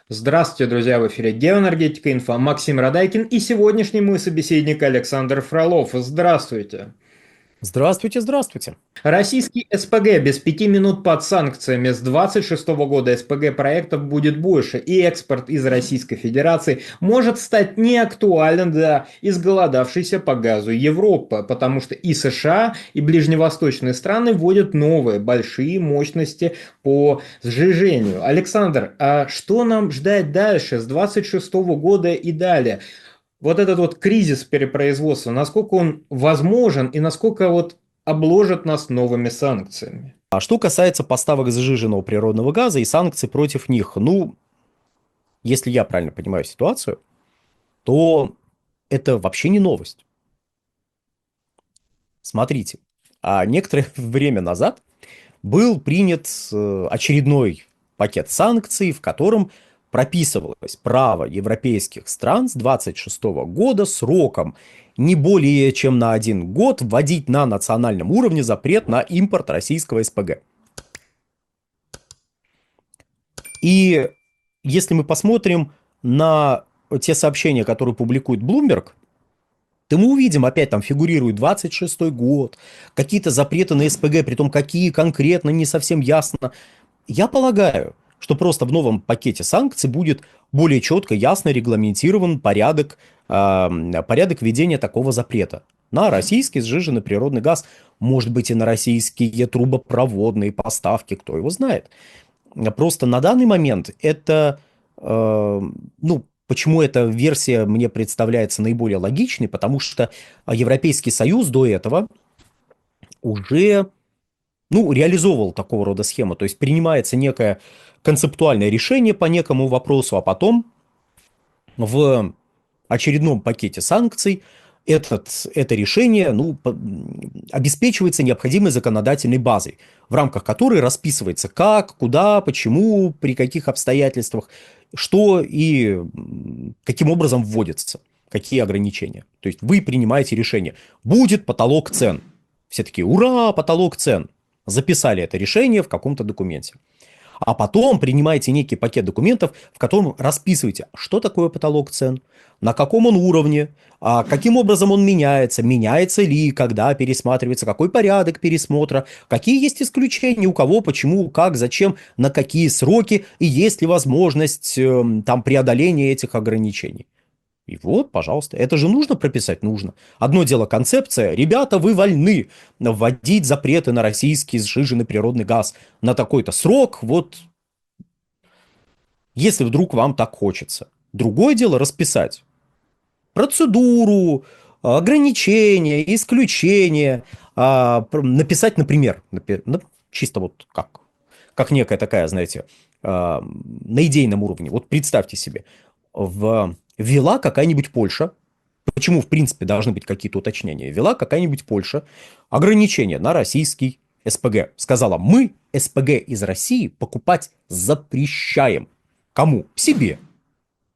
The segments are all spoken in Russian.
Здравствуйте, друзья! В эфире Геоэнергетика Инфо, Максим Радайкин и сегодняшний мой собеседник Александр Фролов. Здравствуйте! Здравствуйте, здравствуйте. Российский СПГ без 5 минут под санкциями. С 26 года СПГ проектов будет больше, и экспорт из Российской Федерации может стать неактуальным для изголодавшейся по газу Европы, потому что и США, и ближневосточные страны вводят новые большие мощности по сжижению. Александр, а что нам ждать дальше с 26 года и далее? Вот этот вот кризис перепроизводства, насколько он возможен и насколько вот обложат нас новыми санкциями? А что касается поставок сжиженного природного газа и санкций против них, ну, если я правильно понимаю ситуацию, то это вообще не новость. Смотрите, некоторое время назад был принят очередной пакет санкций, в котором прописывалось право европейских стран с 26 года сроком не более чем на 1 год вводить на национальном уровне запрет на импорт российского СПГ. И если мы посмотрим на те сообщения, которые публикует Bloomberg, то мы увидим, опять там фигурирует 26 год, какие-то запреты на СПГ, при том какие конкретно, не совсем ясно. Я полагаю, что просто в новом пакете санкций будет более четко, ясно регламентирован порядок ведения такого запрета на российский сжиженный природный газ, может быть и на российские трубопроводные поставки, кто его знает. Просто на данный момент это, ну, почему эта версия мне представляется наиболее логичной, потому что Европейский Союз до этого уже, ну, реализовывал такого рода схему, то есть принимается некое концептуальное решение по некому вопросу, а потом в очередном пакете санкций это решение, ну, обеспечивается необходимой законодательной базой, в рамках которой расписывается как, куда, почему, при каких обстоятельствах, что и каким образом вводится, какие ограничения. То есть вы принимаете решение, будет потолок цен. Все такие, ура, потолок цен. Записали это решение в каком-то документе. А потом принимаете некий пакет документов, в котором расписываете, что такое потолок цен, на каком он уровне, каким образом он меняется ли, когда пересматривается, какой порядок пересмотра, какие есть исключения, у кого, почему, как, зачем, на какие сроки и есть ли возможность там преодоления этих ограничений. И вот, пожалуйста, это же нужно прописать? Нужно. Одно дело концепция. Ребята, вы вольны вводить запреты на российский сжиженный природный газ на такой-то срок, вот если вдруг вам так хочется. Другое дело расписать процедуру, ограничения, исключения, написать, например, чисто вот как некая такая, знаете, на идейном уровне. Вот представьте себе, ввела какая-нибудь Польша, почему, в принципе, должны быть какие-то уточнения, ввела какая-нибудь Польша ограничения на российский СПГ. Сказала, мы СПГ из России покупать запрещаем. Кому? Себе.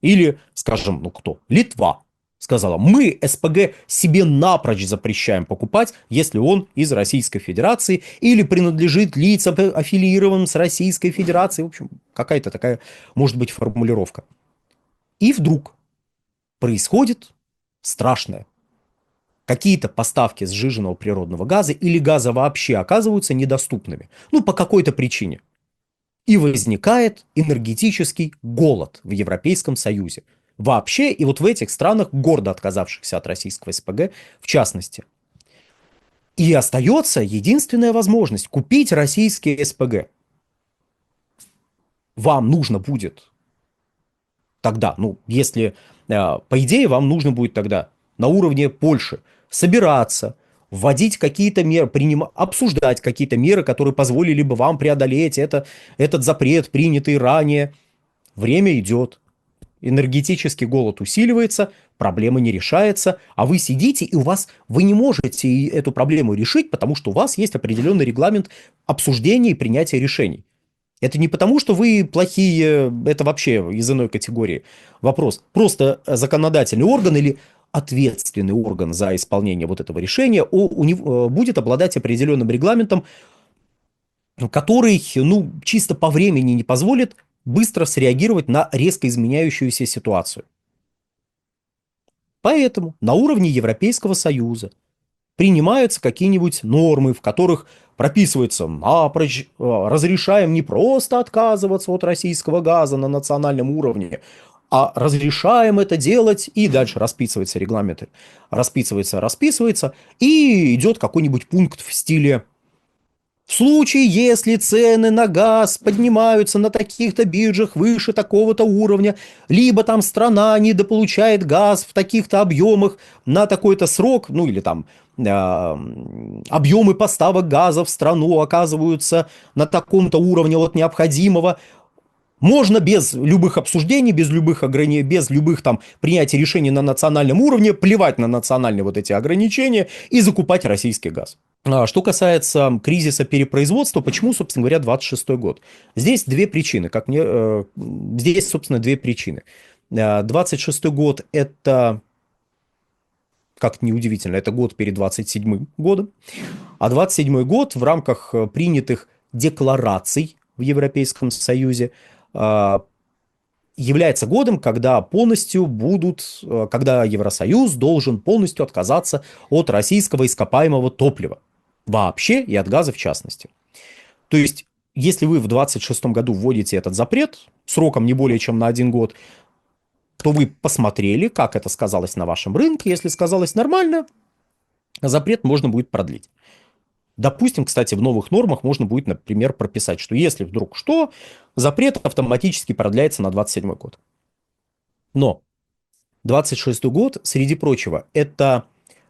Или, скажем, ну кто? Литва. Сказала, мы СПГ себе напрочь запрещаем покупать, если он из Российской Федерации или принадлежит лицам, аффилированным с Российской Федерацией. В общем, какая-то такая, может быть, формулировка. И вдруг происходит страшное. Какие-то поставки сжиженного природного газа или газа вообще оказываются недоступными. Ну, по какой-то причине. И возникает энергетический голод в Европейском Союзе. Вообще, и вот в этих странах, гордо отказавшихся от российского СПГ, в частности. И остается единственная возможность купить российские СПГ. Вам нужно будет тогда, ну, если, по идее, вам нужно будет тогда на уровне Польши собираться, вводить какие-то меры, обсуждать какие-то меры, которые позволили бы вам преодолеть этот запрет, принятый ранее. Время идет, энергетический голод усиливается, проблема не решается, а вы сидите, и вы не можете эту проблему решить, потому что у вас есть определенный регламент обсуждения и принятия решений. Это не потому, что вы плохие, это вообще из иной категории вопрос. Просто законодательный орган или ответственный орган за исполнение вот этого решения у него, будет обладать определенным регламентом, который, ну, чисто по времени не позволит быстро среагировать на резко изменяющуюся ситуацию. Поэтому на уровне Европейского Союза принимаются какие-нибудь нормы, в которых прописывается напрочь, разрешаем не просто отказываться от российского газа на национальном уровне, а разрешаем это делать, и дальше расписываются регламенты. Расписывается, и идет какой-нибудь пункт в стиле: в случае, если цены на газ поднимаются на таких-то биржах выше такого-то уровня, либо там страна недополучает газ в таких-то объемах на такой-то срок, ну или там объемы поставок газа в страну оказываются на таком-то уровне от необходимого, можно без любых обсуждений, без любых ограничений, без любых там принятия решений на национальном уровне, плевать на национальные вот эти ограничения и закупать российский газ. Что касается кризиса перепроизводства, почему, собственно говоря, 26 год? Здесь две причины, здесь, собственно, две причины. 26 год – это, как неудивительно, это год перед 27 годом, а 27 год в рамках принятых деклараций в Европейском Союзе является годом, когда когда Евросоюз должен полностью отказаться от российского ископаемого топлива вообще и от газа в частности. То есть, если вы в 26 году вводите этот запрет сроком не более чем на 1 год, то вы посмотрели, как это сказалось на вашем рынке. Если сказалось нормально, запрет можно будет продлить. Допустим, кстати, в новых нормах можно будет, например, прописать, что если вдруг что, запрет автоматически продляется на 27 год. Но 26 год, среди прочего, это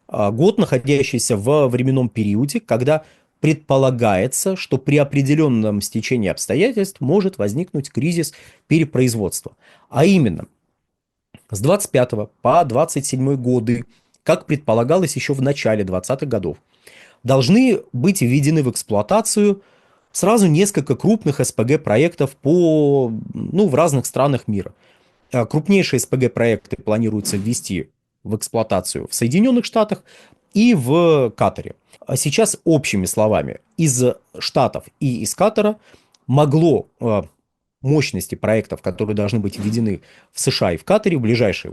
год, находящийся в временном периоде, когда предполагается, что при определенном стечении обстоятельств может возникнуть кризис перепроизводства. А именно, с 25 по 27 годы, как предполагалось еще в начале 20-х годов, должны быть введены в эксплуатацию сразу несколько крупных СПГ-проектов в разных странах мира. Крупнейшие СПГ-проекты планируется ввести в эксплуатацию в Соединенных Штатах и в Катаре. А сейчас, общими словами, из Штатов и из Катара мощности проектов, которые должны быть введены в США и в Катаре в ближайшие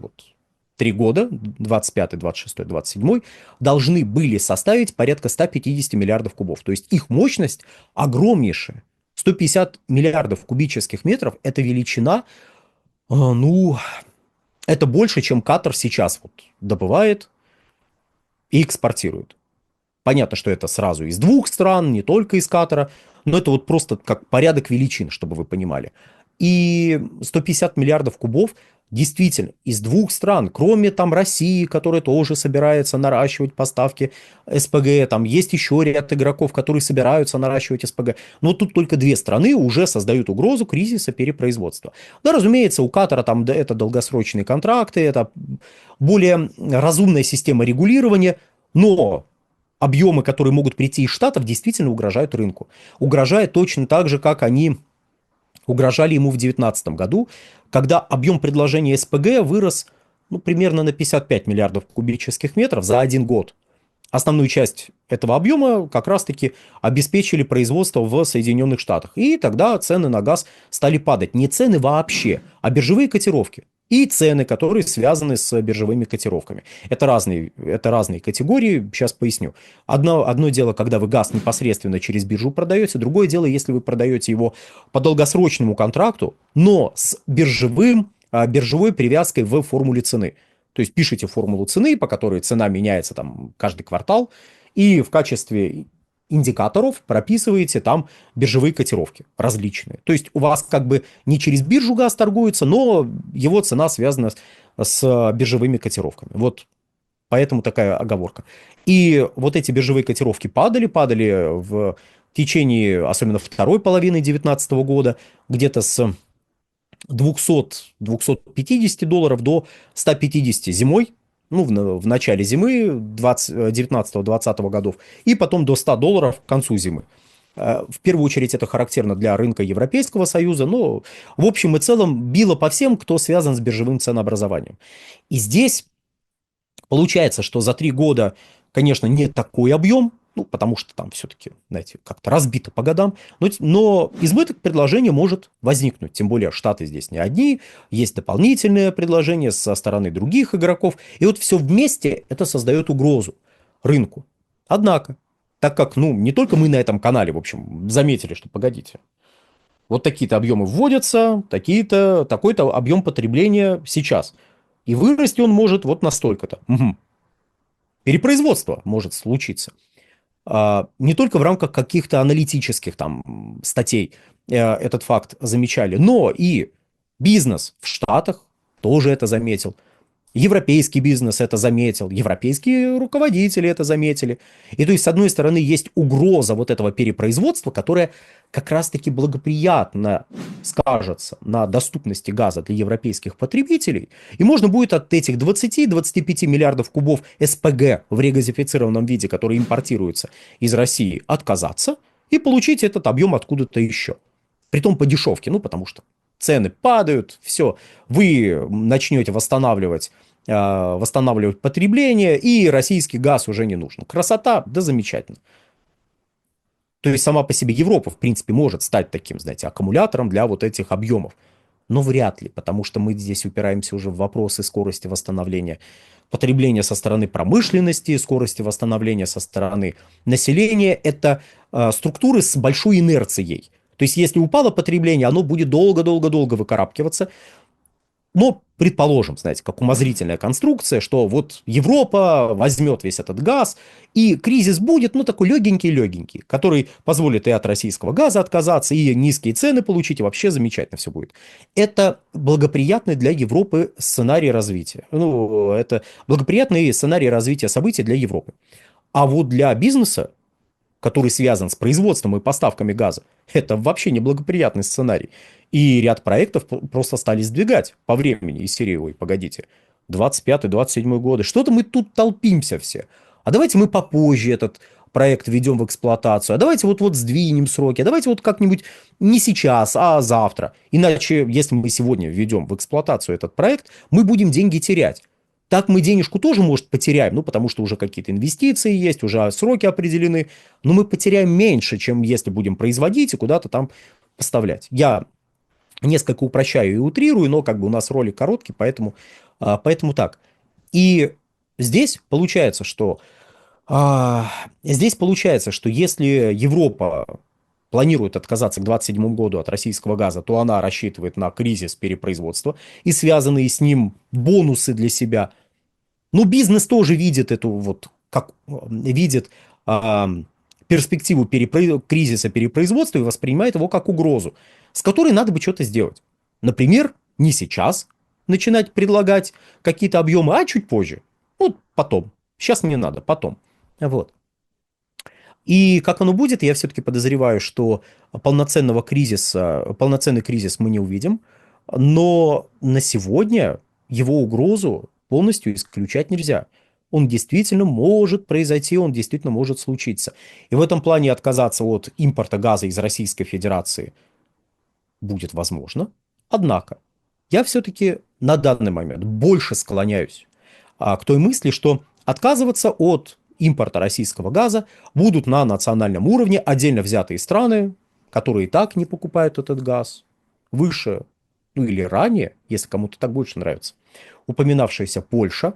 3 года, 25, 26, 27, должны были составить порядка 150 миллиардов кубов. То есть их мощность огромнейшая. 150 миллиардов кубических метров – это величина, это больше, чем Катар сейчас добывает и экспортирует. Понятно, что это сразу из 2 стран, не только из Катара, но это просто как порядок величин, чтобы вы понимали. И 150 миллиардов кубов действительно из 2 стран, кроме там России, которая тоже собирается наращивать поставки СПГ, там есть еще ряд игроков, которые собираются наращивать СПГ. Но тут только 2 страны уже создают угрозу кризиса перепроизводства. Да, разумеется, у Катара там это долгосрочные контракты, это более разумная система регулирования, но объемы, которые могут прийти из Штатов, действительно угрожают рынку. Угрожают точно так же, как они угрожали ему в 2019 году, когда объем предложения СПГ вырос примерно на 55 миллиардов кубических метров за 1 год. Основную часть этого объема как раз-таки обеспечили производство в Соединенных Штатах. И тогда цены на газ стали падать. Не цены вообще, а биржевые котировки. И цены, которые связаны с биржевыми котировками. Это разные категории, сейчас поясню. Одно дело, когда вы газ непосредственно через биржу продаете, другое дело, если вы продаете его по долгосрочному контракту, но с биржевой привязкой в формуле цены. То есть пишите формулу цены, по которой цена меняется там каждый квартал, и в качестве индикаторов прописываете там биржевые котировки различные. То есть у вас как бы не через биржу газ торгуется, но его цена связана с биржевыми котировками. Поэтому такая оговорка. И эти биржевые котировки падали в течение, особенно второй половины 2019 года, где-то с 200-250 долларов до 150 зимой, в начале зимы 19-20 годов, и потом до 100 долларов к концу зимы. В первую очередь это характерно для рынка Европейского Союза, но в общем и целом било по всем, кто связан с биржевым ценообразованием. И здесь получается, что за 3 года, конечно, не такой объем, ну, потому что там все-таки, знаете, как-то разбито по годам, но избыток предложения может возникнуть, тем более Штаты здесь не одни, есть дополнительные предложения со стороны других игроков, и вот все вместе это создает угрозу рынку. Однако, так как, ну, не только мы на этом канале, в общем, заметили, что, погодите, вот такие-то объемы вводятся, такие-то, такой-то объем потребления сейчас, и вырасти он может вот настолько-то. Угу. Перепроизводство может случиться. Не только в рамках каких-то аналитических там статей этот факт замечали, но и бизнес в Штатах тоже это заметил. Европейский бизнес это заметил, европейские руководители это заметили. И то есть, с одной стороны, есть угроза вот этого перепроизводства, которая как раз-таки благоприятно скажется на доступности газа для европейских потребителей. И можно будет от этих 20-25 миллиардов кубов СПГ в регазифицированном виде, которые импортируются из России, отказаться и получить этот объем откуда-то еще. Притом по дешевке, ну потому что цены падают, все, вы начнете восстанавливать потребление, и российский газ уже не нужен. Красота, да замечательно. То есть сама по себе Европа, в принципе, может стать таким, знаете, аккумулятором для вот этих объемов. Но вряд ли, потому что мы здесь упираемся уже в вопросы скорости восстановления потребления со стороны промышленности, скорости восстановления со стороны населения. Это структуры с большой инерцией. То есть если упало потребление, оно будет долго-долго-долго выкарабкиваться. Но предположим, знаете, как умозрительная конструкция, что вот Европа возьмет весь этот газ, и кризис будет, ну, такой легенький-легенький, который позволит и от российского газа отказаться, и низкие цены получить, и вообще замечательно все будет. Это благоприятный для Европы сценарий развития. Ну, это благоприятный сценарий развития событий для Европы. А вот для бизнеса, который связан с производством и поставками газа, это вообще неблагоприятный сценарий. И ряд проектов просто стали сдвигать по времени из серии, ой, погодите, 25-27 годы. Что-то мы тут толпимся все. А давайте мы попозже этот проект введем в эксплуатацию, а давайте вот сдвинем сроки, а давайте вот как-нибудь не сейчас, а завтра. Иначе, если мы сегодня введем в эксплуатацию этот проект, мы будем деньги терять. Так мы денежку тоже, может, потеряем, ну, потому что уже какие-то инвестиции есть, уже сроки определены, но мы потеряем меньше, чем если будем производить и куда-то там поставлять. Я несколько упрощаю и утрирую, но как бы у нас ролик короткий, поэтому так. И здесь получается, что если Европа планирует отказаться к 2027 году от российского газа, то она рассчитывает на кризис перепроизводства и связанные с ним бонусы для себя. Но бизнес тоже видит эту вот, как видит перспективу кризиса перепроизводства и воспринимает его как угрозу, с которой надо бы что-то сделать. Например, не сейчас начинать предлагать какие-то объемы, а чуть позже. Вот потом. Сейчас не надо, потом. Вот. И как оно будет, я все-таки подозреваю, что полноценный кризис мы не увидим, но на сегодня его угрозу полностью исключать нельзя. Он действительно может произойти, он действительно может случиться. И в этом плане отказаться от импорта газа из Российской Федерации будет возможно. Однако, я все-таки на данный момент больше склоняюсь к той мысли, что отказываться от импорта российского газа будут на национальном уровне отдельно взятые страны, которые и так не покупают этот газ, выше, ну или ранее, если кому-то так больше нравится, упоминавшаяся Польша,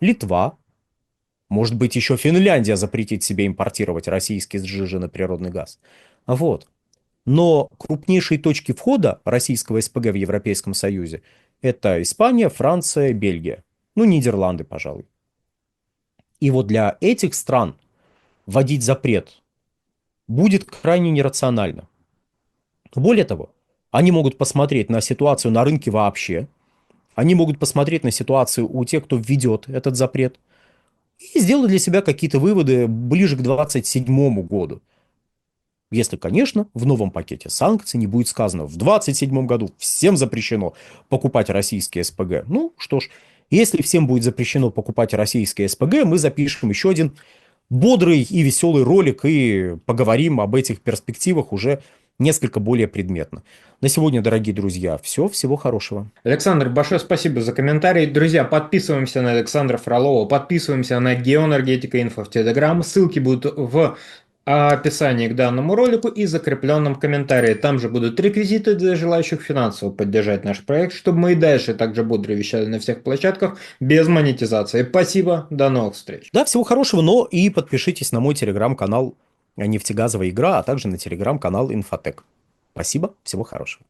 Литва, может быть, еще Финляндия запретит себе импортировать российский сжиженный природный газ. Вот. Но крупнейшие точки входа российского СПГ в Европейском Союзе — это Испания, Франция, Бельгия. Ну, Нидерланды, пожалуй. И вот для этих стран вводить запрет будет крайне нерационально. Более того, они могут посмотреть на ситуацию на рынке вообще, они могут посмотреть на ситуацию у тех, кто введет этот запрет, и сделать для себя какие-то выводы ближе к 2027 году. Если, конечно, в новом пакете санкций не будет сказано, в 2027 году всем запрещено покупать российские СПГ. Ну что ж, если всем будет запрещено покупать российские СПГ, мы запишем еще один бодрый и веселый ролик и поговорим об этих перспективах уже несколько более предметно. На сегодня, дорогие друзья, все. Всего хорошего. Александр, большое спасибо за комментарий. Друзья, подписываемся на Александра Фролова, подписываемся на Геоэнергетика Инфо в Телеграм. Ссылки будут в описании к данному ролику и закрепленном комментарии. Там же будут реквизиты для желающих финансово поддержать наш проект, чтобы мы и дальше также бодро вещали на всех площадках без монетизации. Спасибо, до новых встреч. Да, всего хорошего, но и подпишитесь на мой телеграм-канал «Нефтегазовая игра», а также на телеграм-канал «Инфотек». Спасибо, всего хорошего.